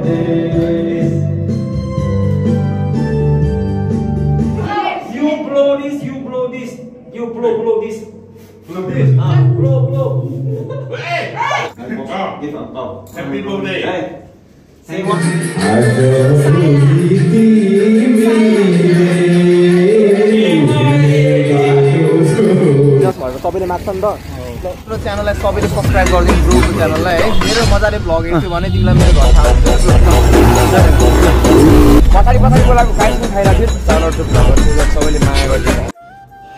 this. You blow this. You blow this. Blow this. Blow. Hey! Give up. Happy birthday. Hey. Say what? सबैले माग्छ नि त मेरो च्यानललाई सबैले सब्स्क्राइब गरिदिनु ब्रोको च्यानललाई है मेरो मजाले भ्लग हेर्छु भने तिमीलाई मेरो घर थाहा हुन्छ पछाडि बोलाएको गाइस पनि खाइराख्यो चालर टु भ्लगर सबैले माया गरिदिनु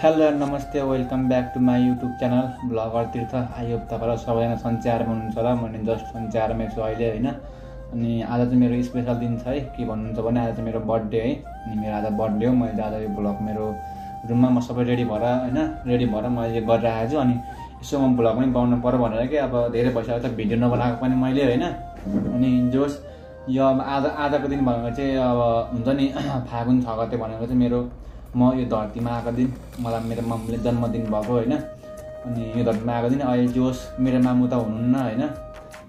हेलो नमस्ते welcome back to my YouTube channel vlogger Tirtha I hope तपाईँलाई सबैजना सन्चयारमा हुनुहुन्छ होला म जस्ट सन्चयारमै छु अहिले होइन अनि आज चाहिँ मेरो स्पेसल दिन छ है के भन्नुहुन्छ भने आज चाहिँ मेरो बर्थडे है अनि मेरो आज बर्थडे हो मैले आज यो भ्लग मेरो रुममा म सबै रेडी भएर मैले गरिरहेको छु अनि यसो म भ्लग पनि बनाउनु पर्यो भनेर कि अब धेरै भइसकेको छ भिडियो नबनाएको पनि मैले होइन अनि जोस् यो अब आजको दिन भनेको चाहिँ अब हुन्छ नि फागुन 6 गते भनेको चाहिँ मेरो म यो धरतीमा आएको दिन मलाई मेरो मामुले जन्मदिन भएको होइन अनि यो धरतीमा आएको दिन अहिले जोस् मेरो मामु त हुनुहुन्न होइन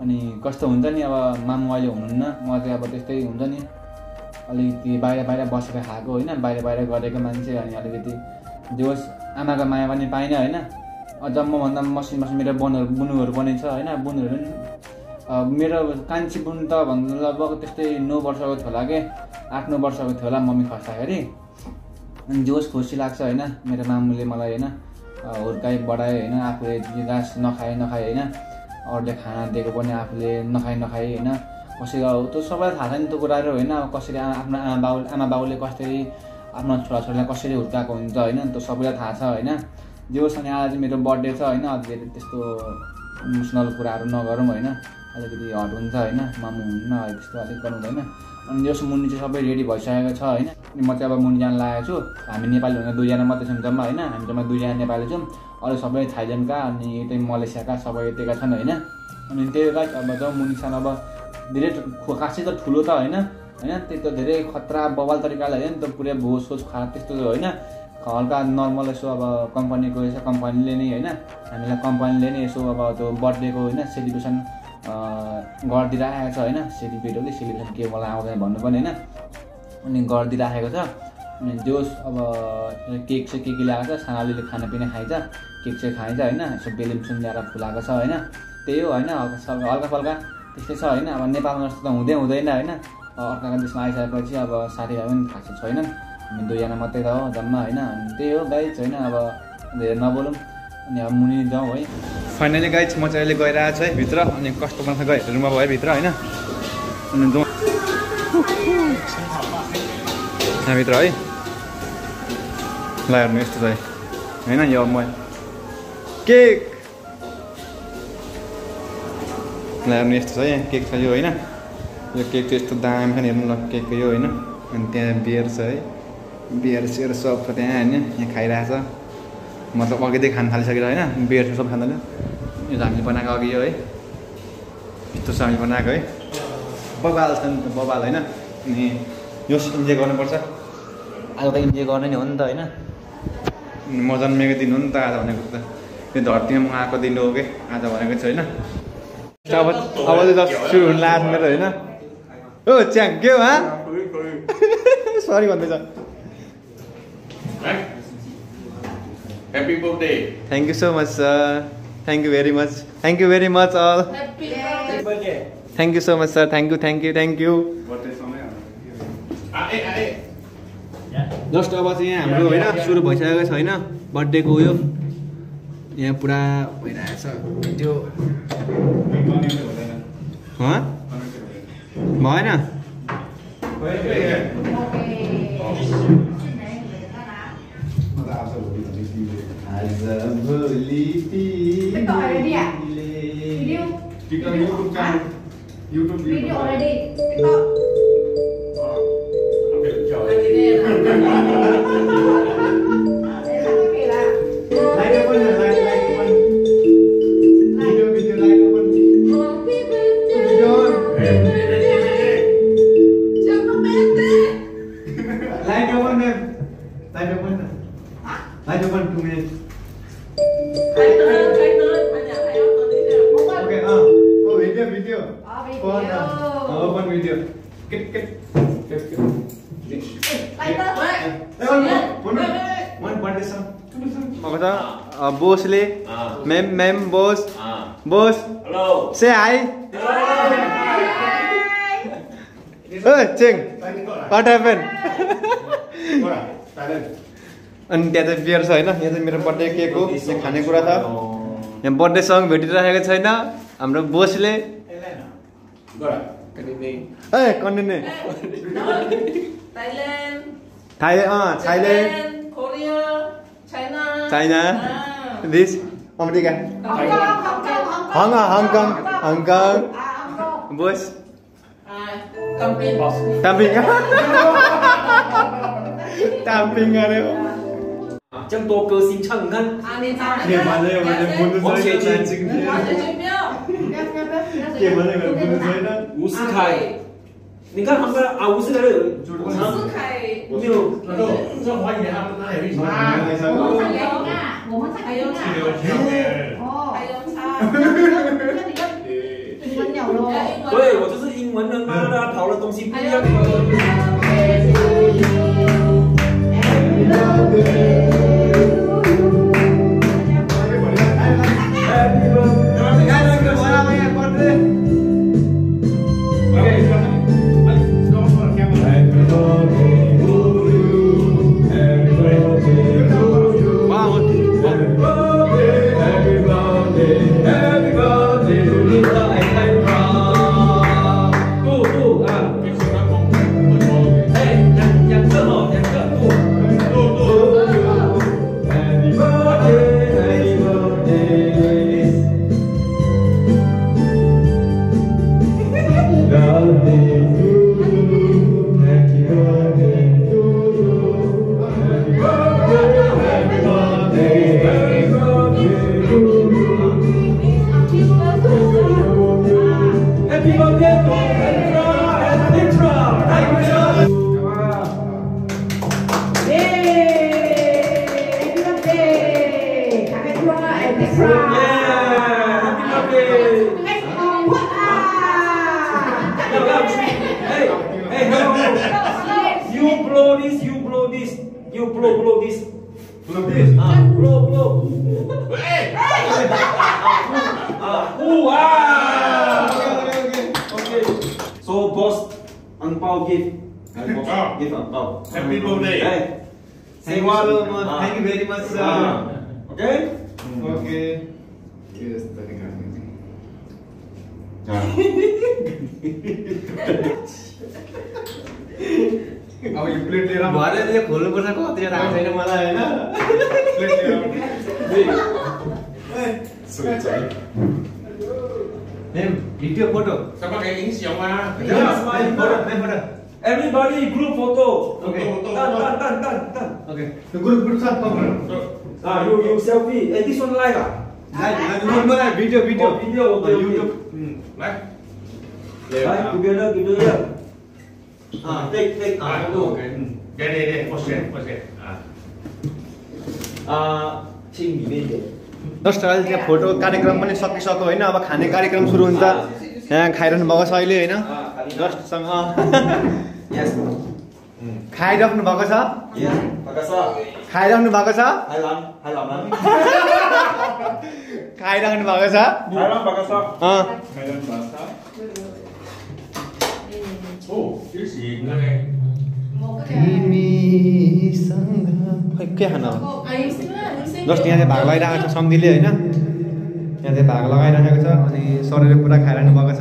अनि कस्तो हुन्छ नि अब मामु अहिले हुनुहुन्न म चाहिँ अब त्यस्तै हुन्छ नि अलिकति बाहिर बसेर खाएको होइन बाहिर गरेको मान्छे अनि अलिकति जोस् आमाको माया पनि पाइनँ होइन अझ मभन्दा मसिन मेरो बुनुहरू पनि छ होइन बुनुहरू पनि मेरो कान्छी बुन त भन्नु लगभग त्यस्तै 9 वर्षको थियो होला के 8-9 वर्षको थियो होला मम्मी खस्दाखेरि अनि जोस् खुसी लाग्छ होइन मेरो मामुले मलाई होइन हुर्काइ बढायो होइन आफूले घाँस नखाए होइन अरूले खाना दिएको पनि आफूले नखाइ होइन कसरी त्यो सबैलाई थाहा छ नि त्यो कुराहरू होइन कसरी आफ्नो आमा बाउले कसरी आफ्नो छोराछोरीलाई कसरी हुर्काएको हुन्छ होइन त्यो सबैलाई थाहा छ होइन जोस् अनि आज चाहिँ मेरो बर्थडे छ होइन अझै त्यस्तो इमोसनल कुराहरू नगरौँ होइन अलिकति हट हुन्छ होइन मामु हुन्न त्यस्तो अलिक गर्नु हुँदैन अनि जोस् मुनि चाहिँ सबै रेडी भइसकेको छ होइन अनि म चाहिँ अब मुनि जान लागेको छु हामी नेपाली हुँदा 2 जना मात्रै छौँ जम्मा होइन हामी जम्मा 2 जना नेपाली छौँ अरू सबै थाइल्यान्डका अनि यतै मलेसियाका सबै यतैका छन् होइन अनि त्यही गाइस अब जब मुनि छन् अब धेरै खासै त ठुलो त होइन त्यो त धेरै खतरा बवाल तरिकाले होइन त्यो पुरै भोज सोच खा त्यस्तो होइन हल्का नर्मल यसो अब कम्पनीको यसो कम्पनीले नै होइन हामीलाई कम्पनीले नै यसो अब त्यो बर्थडेको होइन सेलिब्रेसन गरिदिइराखेको छ होइन सेलिब्रेसन के मलाई आउँदैन भन्नु पनि होइन अनि गरिदिइराखेको छ अनि जोस् अब केक चाहिँ के ल्याएको छ सानालीले खानापिना खाइन्छ केक चाहिँ खाइन्छ होइन यसो बेलुन ल्याएर फुलाएको छ होइन त्यही हो होइन हल्का फल्का त्यस्तै छ होइन अब नेपालमा जस्तो त हुँदैन होइन अर्काको देशमा आइसकेपछि अब साथीभाइ पनि खासै छैनन् हामी 2 जना मात्रै त हो जम्मा होइन अनि त्यही हो गाइस होइन अब धेरै नबोलौँ अनि अब मुनि जाउँ है फाइनली गाइस म चाहिँ अहिले गइरहेको छु है भित्र अनि कस्तो बनाउँछ गाइस रुममा भयो भित्र होइन अनि जाउँ यहाँभित्र है ल हेर्नु यस्तो छ होइन यो म केक ल हेर्नु यस्तो छ है केक छ यो होइन यो केक चाहिँ यस्तो दामी छ नि हेर्नु ल केकको यो होइन अनि त्यहाँ बियर छ है बियर सेयर सब छ त्यहाँ होइन यहाँ खाइरहेछ मतलब अघिदेखि खान थालिसकेर होइन बियर सब खाँदैन यो हामीले बनाएको अघि यो है यस्तो छ हामीले बनाएको है बबाल छ नि त बबाल होइन अनि यो इन्जोय गर्नुपर्छ आज त इन्जोय गर्ने नि हो नि त होइन म जन्मेको दिन हो नि त आज भनेको त यो धरतीमा म आएको दिन हो कि आज भनेको चाहिँ होइन अब चाहिँ जस्ट सुरु हुन लाग्छ मेरो होइन ओ च्याङ के हो सरी भन्दैछ Happy birthday. Thank you so much, sir. Thank you very much. Thank you very much, all. Happy birthday. Thank you so much, sir. Thank you. Just अब चाहिँ यहाँ हाम्रो होइन सुरु भइसकेको छ होइन बर्थडेको उयो यहाँ पुरा भइरहेछ त्यो भएन YouTube video already. Light open 2 minutes. Okay, video. Video. open video. Get. One birthday song. Apa bosle, mem boss. Boss. Hello. Say hi. Hey, Cheng. What happened? अनि त्यहाँ चाहिँ बियर छ होइन, यहाँ चाहिँ मेरो बर्थडे केक हो, यहाँ खानेकुरा छ, यहाँ बर्थडे सङ भेटिरहेको छैन हाम्रो बोसले। ए continue. Thailand, Korea, China, this America, Hong Kong, boss टाम्पिङ गऱ्यो। 这么多歌星唱，你看，吴世凯，你看他们啊，吴世凯的，没有，这华语他们那也会唱。对我就是英文的，妈的，跑的东西不一样。 So boss, ang pao give ang pao. Happy birthday. Say hello, thank you very much, sir. Okay? Okay. Yes, अब यो प्लेट लिएर भरे त्यसले खोल्नुपर्छ कति थाहा छैन मलाई हैन प्लेट लिएर name video photo Sama kayak ini siapa? Photo Everybody group photo. Okay. Done. Okay त्यो ग्रुप छ तपाईहरु You selfie. This one live ah? Live video Video, okay. YouTube Like? Live together. Take. Okay. Deh. Post it. Ching里面的。 just अहिले त्यहाँ photo कार्यक्रम पनि सकिसक्यो होइन अब खाने कार्यक्रम सुरु हुन्छ यहाँ खाइरहनु भएको छ अहिले होइन जस्टसँग Yes. खाइराख्नु भएको छ Yes. Pakasa. खाइराख्नु भएको छ Hai lam. खाइराख्नु भएको छ Hai lam pakasa. Oh, cái gì này? खै के खान हो जस्ट यहाँ चाहिँ भाग लगाइरहेको छ सम्धिले होइन यहाँ चाहिँ भाग लगाइरहेको छ अनि सरले पुरा खाइरहनु भएको छ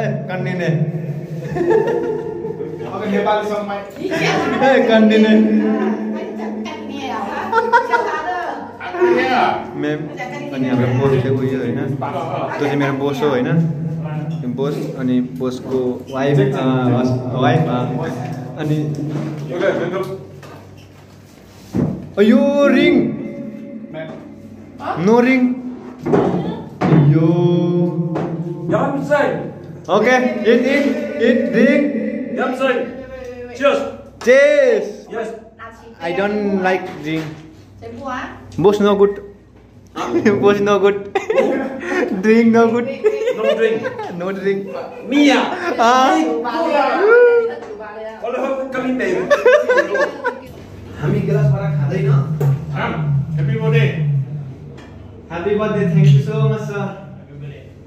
ए कन्टिन्यू नेपाली सङ्गमा ए कन्टिन्यू म्याम अनि हाम्रो बोस चाहिँ उयो होइन त्यो चाहिँ मेरो बोस हो होइन बोस अनि बोसको वाइफ अनि यो रिङ नो रिङ यो Yamsen. Okay it ring Yamsen. Cheers. चेस Yes. I don't like ring boss no good Was no good. Drink no good. No drink. No drink. Mia. Ah. Kalau kami teh. हामी गिलास भरा खादैन Happy birthday. Happy birthday. Thank you so much, sir.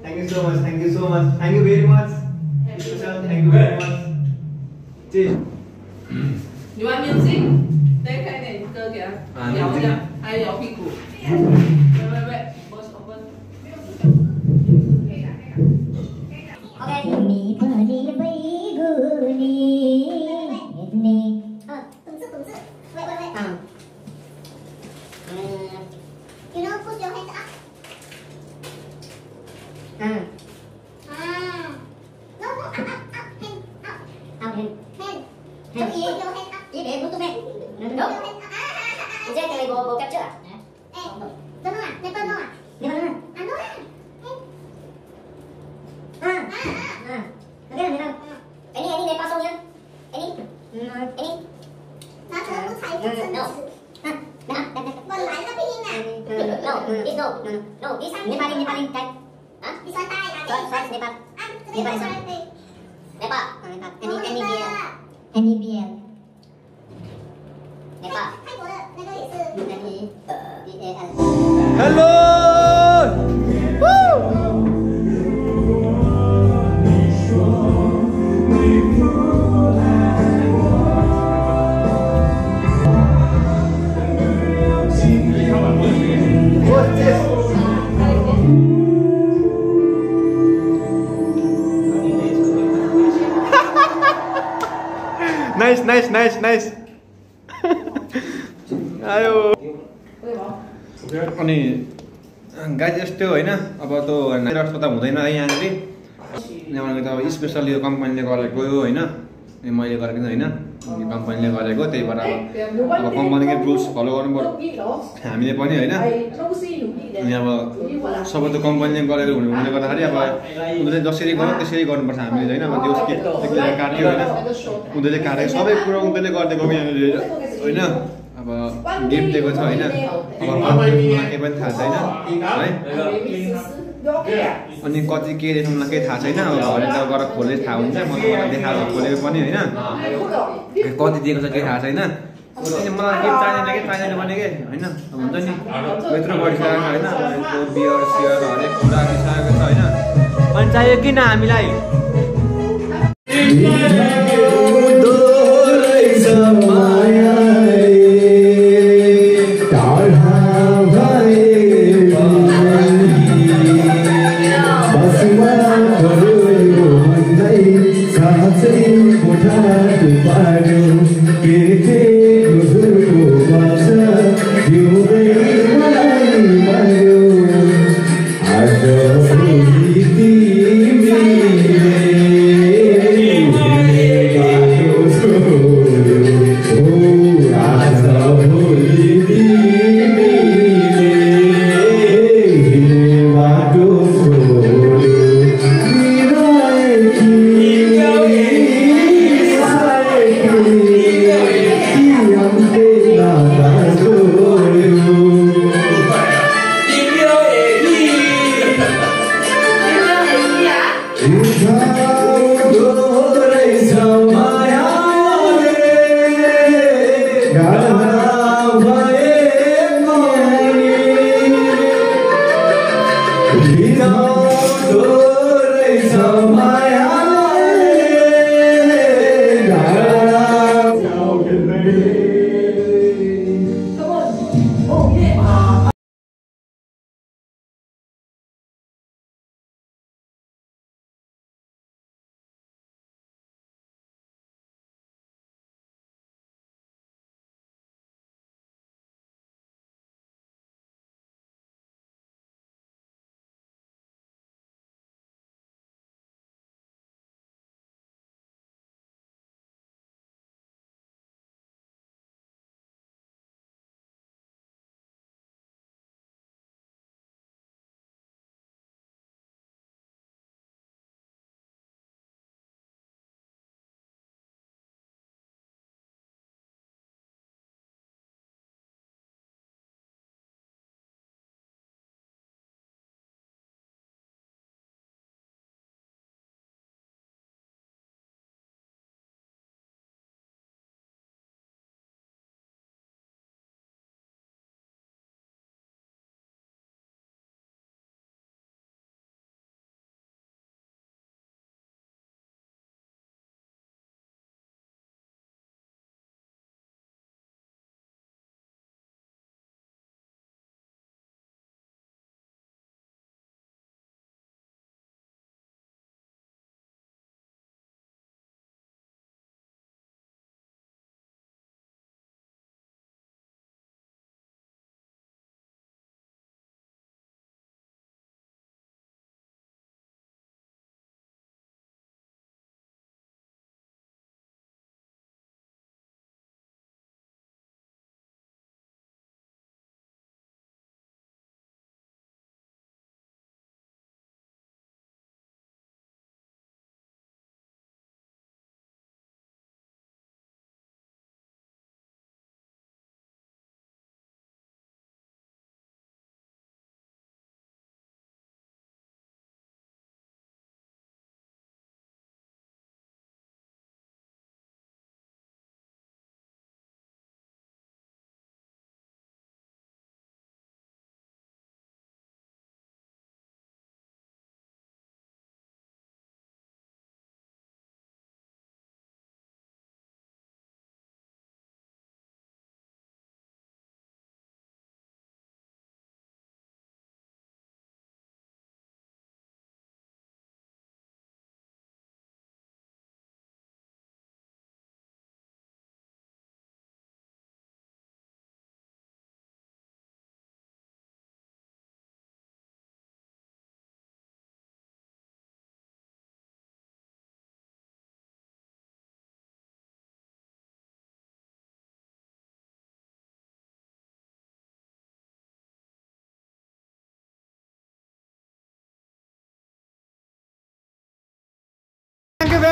Thank you so much. Thank you so much. Thank you very much. Thank you very much. Cheers. You want music? 再开点歌给他摇一下，还有摇屁股。喂，我手分。OK，你可以飞过你。You know, put your hands up. No, up, hand up. Hand. Put your hand up. Chỉ để bút tụi mẹ. Put Đúng. your hand up. Chứ cái này bộ cặp chưa à? Ê, đâu nó à? Đây con đâu à? Đi vào luôn. À, nó à? Ok rồi đâu? Anh đi này qua sông nhá. Anh đi. Nó thở có thấy cái sân No. Còn lại nó pin nè. No, it's no. No, it's Nepal, đây. Hả? Đi xoay tay à? Xoay Nepal. Anh, cái này xoay tay. Nepal. Nó Nepal. Nepal. Nepal. 泰国的那个也是。 Nepal. Hello. Woo. What's this? Nice. आयो अनि गाई यस्तो होइन अब त रस्तो त हुँदैन है यहाँनिर यहाँनिर त अब स्पेसल यो कम्पनीले गरेको होइन मैले गरेको होइन कम्पनीले गरेको त्यही भएर अब कम्पनीकै रुल्स फलो गर्नु पर्यो हामीले पनि होइन अनि अब सबै त कम्पनीले गरेको हुनाले गर्दाखेरि अब उनीहरूले जसरी गर्यो त्यसरी गर्नुपर्छ हामीले होइन अब त्यो एकले काट्यो होइन उनीहरूले काटेको सबै कुरो उनीहरूले गरिदिएको यहाँनिर होइन अब गिफ्ट दिएको छ होइन अब मलाई केही पनि थाहा छैन है अनि कति के रहेछ मलाई केही थाहा छैन अब घरे त गएर खोले थाहा हुन्छ म त मलाई देखाएर खोलेको पनि होइन कति दिएको छ केही थाहा छैन मलाई गिफ्ट चाहिँदैन भने के होइन अब हुन्छ नि यत्रो गरिसकेको छ होइन बियर सियर हरेक कुरा दिइसकेको छ होइन अनि चाहियो किन हामीलाई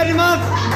very much.